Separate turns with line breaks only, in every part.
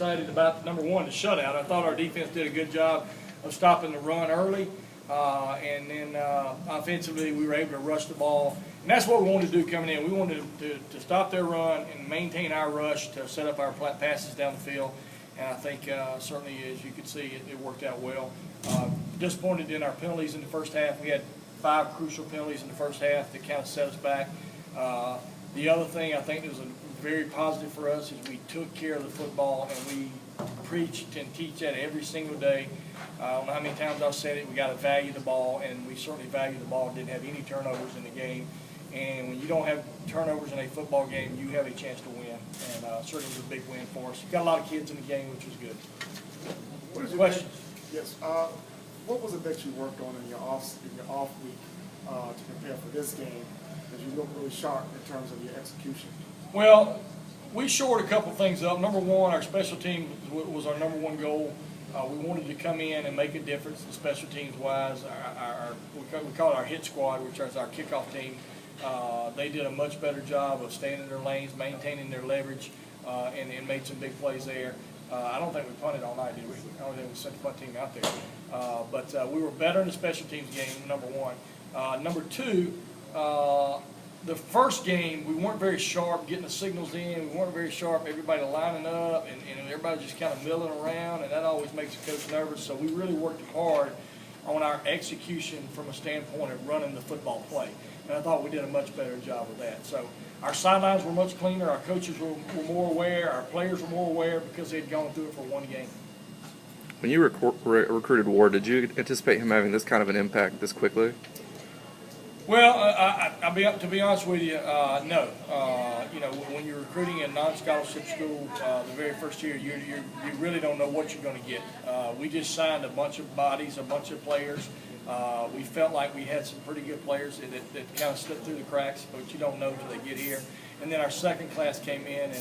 excited about, number one, the shutout. I thought our defense did a good job of stopping the run early, and then offensively we were able to rush the ball. And that's what we wanted to do coming in. We wanted to stop their run and maintain our rush to set up our passes down the field. And I think certainly, as you could see, it worked out well. Disappointed in our penalties in the first half. We had 5 crucial penalties in the first half that kind of set us back. The other thing I think that was very positive for us is we took care of the football, and we preached and teach that every single day. I don't know how many times I've said it. We got to value the ball, and we certainly value the ball. Didn't have any turnovers in the game. And when you don't have turnovers in a football game, you have a chance to win. And certainly was a big win for us. Got a lot of kids in the game, which was good.
What is
Questions?
Yes. What was it that you worked on in your off week to prepare for this game? Because you look really sharp in terms of your execution.
Well, we shored a couple things up. Number one, our special team was our number one goal. We wanted to come in and make a difference in special teams wise. We call it our hit squad, which is our kickoff team. They did a much better job of staying in their lanes, maintaining their leverage, and made some big plays there. I don't think we punted all night, did we? I don't think we sent the punt team out there. But we were better in the special teams game, number one. Number two, the first game, we weren't very sharp getting the signals in. We weren't very sharp, everybody lining up, and everybody just kind of milling around, and that always makes the coach nervous. So we really worked hard on our execution from a standpoint of running the football play. And I thought we did a much better job of that. So our sidelines were much cleaner, our coaches were more aware, our players were more aware because they'd gone through it for one game.
When you recruited Ward, did you anticipate him having this kind of an impact this quickly?
Well, to be honest with you, no. You know, when you're recruiting a non-scholarship school, the very first year, you really don't know what you're going to get. We just signed a bunch of bodies, a bunch of players. We felt like we had some pretty good players that kind of slipped through the cracks, but you don't know until they get here. And then our second class came in,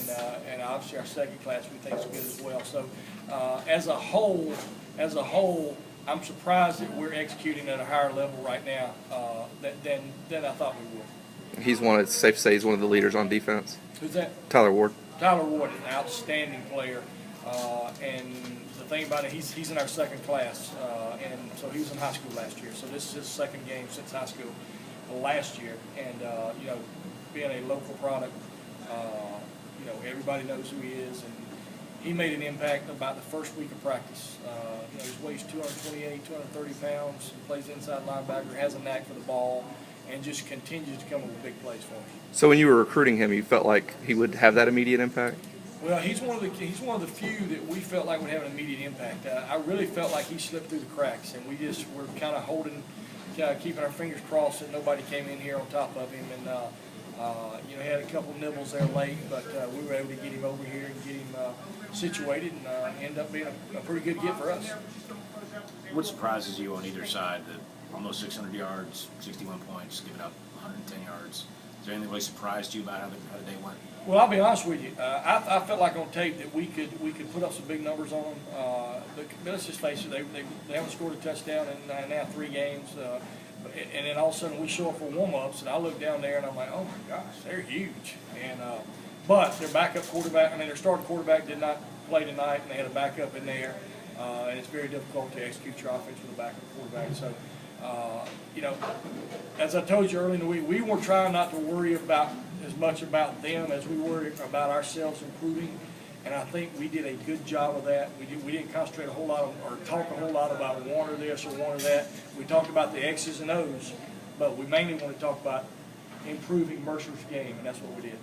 and obviously our second class we think is good as well. So as a whole, I'm surprised that we're executing at a higher level right now than I thought we would.
He's one. It's safe to say he's one of the leaders on defense.
Who's that?
Tyler Ward.
Tyler Ward is an outstanding player, and the thing about it, he's in our second class, and so he was in high school last year. So this is his second game since high school last year, and you know, being a local product, you know, everybody knows who he is, and he made an impact about the first week of practice. You know, he weighs 228, 230 pounds, plays inside linebacker, has a knack for the ball, and just continues to come up with big plays for us.
So when you were recruiting him, you felt like he would have that immediate impact?
Well, he's one of the few that we felt like would have an immediate impact. I really felt like he slipped through the cracks, and we just were kind of keeping our fingers crossed that nobody came in here on top of him. And you know, he had a couple nibbles there late, but we were able to get him over here and get him situated, and end up being a pretty good get for us.
What surprises you on either side? Almost 600 yards, 61 points, giving up 110 yards. Is there anything really surprised you about how the day went?
Well, I'll be honest with you. I felt like on tape that we could put up some big numbers on them. But let's just face it, they haven't scored a touchdown in now 3 games. And then all of a sudden we show up for warm-ups, and I look down there and I'm like, oh my gosh, they're huge. And but their backup quarterback, their starting quarterback did not play tonight, and they had a backup in there. And it's very difficult to execute your offense with a backup quarterback. So, you know, as I told you earlier in the week, we were trying not to worry about as much about them as we worried about ourselves improving. And I think we did a good job of that. We didn't concentrate a whole lot or talk a whole lot about one or this or one or that. We talked about the X's and O's, but we mainly want to talk about improving Mercer's game, and that's what we did.